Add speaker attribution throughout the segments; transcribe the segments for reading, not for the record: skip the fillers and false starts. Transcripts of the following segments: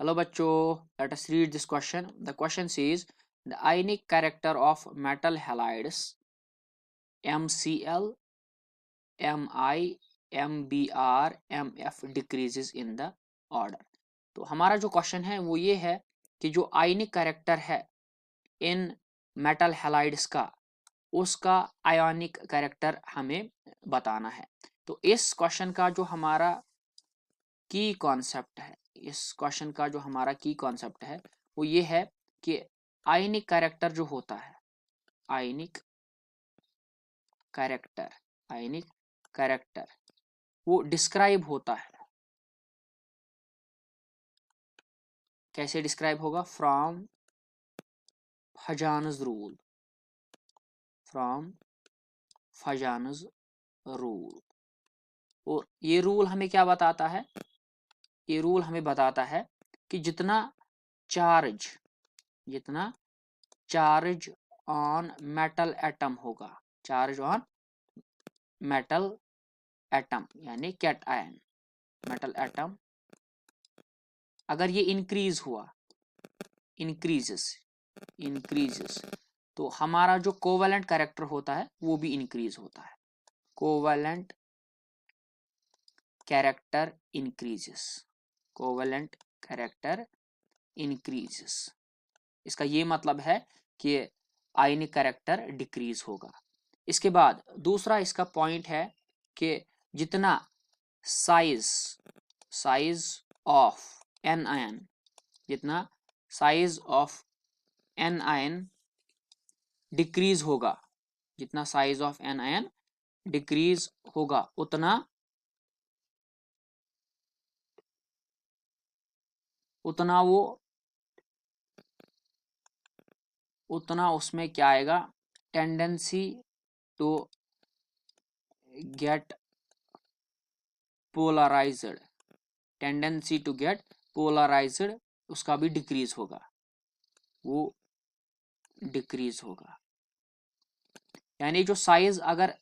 Speaker 1: Hello bachcho, let us read this question. The question says the ionic character of metal halides MCl, Mi, Mbr, Mf decreases in the order. तो हमारा जो question है वो ये है कि जो आयनिक कैरेक्टर है इन मेटल हैलाइड्स का, उसका आयोनिक कैरेक्टर हमें बताना है। तो इस क्वेश्चन का जो हमारा की कॉन्सेप्ट है, इस क्वेश्चन का जो हमारा की कॉन्सेप्ट है वो ये है कि आयनिक कैरेक्टर जो होता है, आयनिक कैरेक्टर, आयनिक कैरेक्टर वो डिस्क्राइब होता है, कैसे डिस्क्राइब होगा? From Fajans rule, from Fajans rule. और ये रूल हमें क्या बताता है? ये रूल हमें बताता है कि जितना चार्ज, जितना चार्ज ऑन मेटल एटम होगा, चार्ज ऑन मेटल एटम यानी कैटआयन, मेटल एटम अगर ये इंक्रीज हुआ, इंक्रीजेस, इंक्रीजेस, तो हमारा जो कोवेलेंट कैरेक्टर होता है वो भी इंक्रीज होता है। Covalent character increases, covalent character increases, इसका ये मतलब है कि आयनिक कैरेक्टर डिक्रीज होगा। इसके बाद दूसरा इसका पॉइंट है कि जितना size, size of an ion, जितना size of an ion decrease होगा, जितना size of an ion decrease होगा उतना उतना उसमें क्या आएगा? Tendency to get polarised, tendency to get polarised उसका भी डिक्रीज होगा, वो डिक्रीज होगा। यानी जो साइज, अगर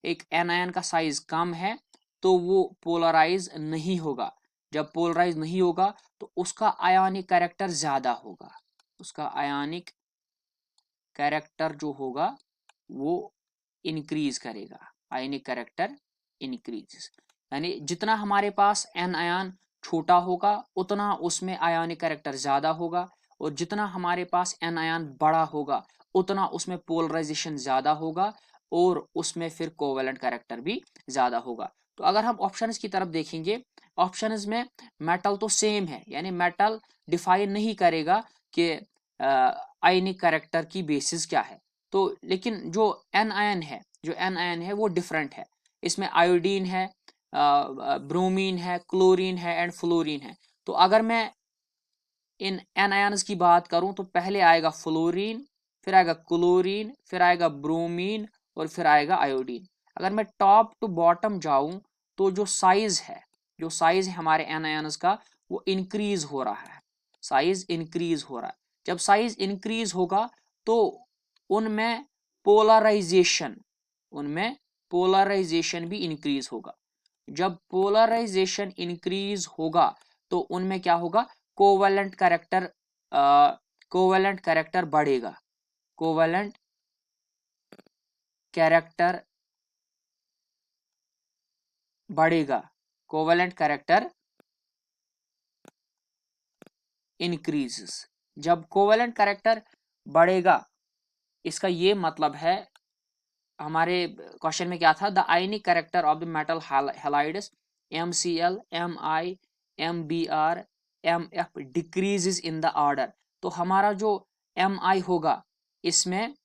Speaker 1: एक एनायन का साइज कम है तो वो पोलराइज नहीं होगा, जब पोलराइज नहीं होगा तो उसका आयनिक कैरेक्टर ज्यादा होगा, उसका आयनिक कैरेक्टर जो होगा वो इंक्रीज करेगा, आयनिक कैरेक्टर इंक्रीज। यानी जितना हमारे पास एन आयन छोटा होगा उतना उसमें आयनिक कैरेक्टर ज्यादा होगा, और जितना हमारे पास एन आयन बड़ा होगा उतना उसमें पोलराइजेशन ज्यादा होगा, और उसमें फिर कोवेलेंट कैरेक्टर भी ज्यादा होगा। तो अगर हम ऑप्शंस की तरफ देखेंगे, ऑप्शंस में मेटल तो सेम है, यानी मेटल डिफाइन नहीं करेगा कि आयनिक कैरेक्टर की बेसिस क्या है। तो लेकिन जो एन आयन है, जो एन आयन है वो डिफरेंट है, इसमें आयोडीन है, ब्रोमीन है, क्लोरीन है एंड फ्लोरीन है। तो अगर मैं इन एन आयन्स की बात करूं तो पहले आएगा फ्लोरीन, फिर आएगा क्लोरीन, फिर आएगा ब्रोमीन और फिर आएगा आयोडीन। अगर मैं टॉप टू बॉटम जाऊं तो जो साइज है, जो साइज है हमारे एन आयन्स का वो इंक्रीज हो रहा है, साइज इंक्रीज हो रहा है। जब साइज इंक्रीज होगा तो उनमें पोलराइजेशन, उनमें पोलराइजेशन भी इंक्रीज होगा। जब पोलराइजेशन इंक्रीज होगा तो उनमें क्या होगा? कोवेलेंट कैरेक्टर, कोवेलेंट कैरेक्टर बढ़ेगा, कोवेलेंट कैरेक्टर बढ़ेगा, कोवेलेंट कैरेक्टर इंक्रीजेस। जब कोवेलेंट कैरेक्टर बढ़ेगा इसका ये मतलब है, हमारे क्वेश्चन में क्या था? The ionic character of the metal halides MCl, Mi, Mbr, Mf decreases in the order. तो हमारा जो Mi होगा, इसमें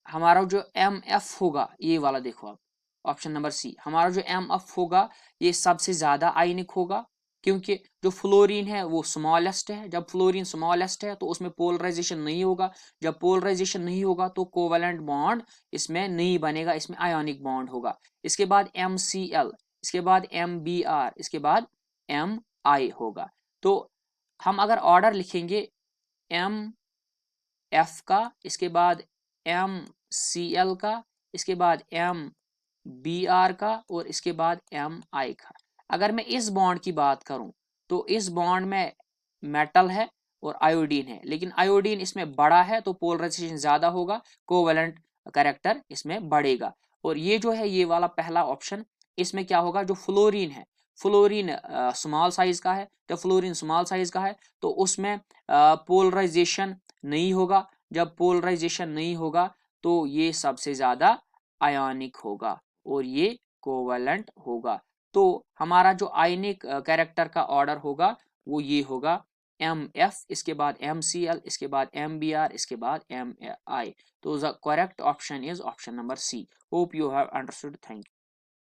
Speaker 1: हमारा जो Mf होगा, ये वाला देखो आप, ऑप्शन नंबर सी, हमारा जो Mf होगा ये सबसे ज्यादा आयनिक होगा, क्योंकि जो फ्लोरीन है वो स्मॉलेस्ट है। जब फ्लोरीन स्मॉलेस्ट है तो उसमें पोलराइजेशन नहीं होगा, जब पोलराइजेशन नहीं होगा तो कोवेलेंट बॉन्ड इसमें नहीं बनेगा, इसमें आयोनिक बॉन्ड होगा। इसके बाद MCl, इसके बाद Mbr, इसके बाद Mi होगा। तो हम अगर ऑर्डर लिखेंगे Mf का, इसके बाद MCl का, इसके बाद Mbr का और इसके बाद Mi का, अगर मैं इस बॉन्ड की बात करूं तो इस बॉन्ड में मेटल है और आयोडीन है, लेकिन आयोडीन इसमें बड़ा है तो पोलराइजेशन ज्यादा होगा, कोवेलेंट कैरेक्टर इसमें बढ़ेगा। और ये जो है ये वाला पहला ऑप्शन, इसमें क्या होगा, जो फ्लोरीन है, फ्लोरीन स्मॉल साइज का है, जब फ्लोरीन स्मॉल साइज का है तो उसमें पोलराइजेशन नहीं होगा, जब पोलराइजेशन नहीं होगा तो ये सबसे ज्यादा आयोनिक होगा और ये कोवेलेंट होगा। तो हमारा जो आयनिक कैरेक्टर का ऑर्डर होगा वो ये होगा MF, इसके बाद MCl, इसके बाद MBr, इसके बाद MI। तो the correct option is option number C। Hope you have understood. Thank you.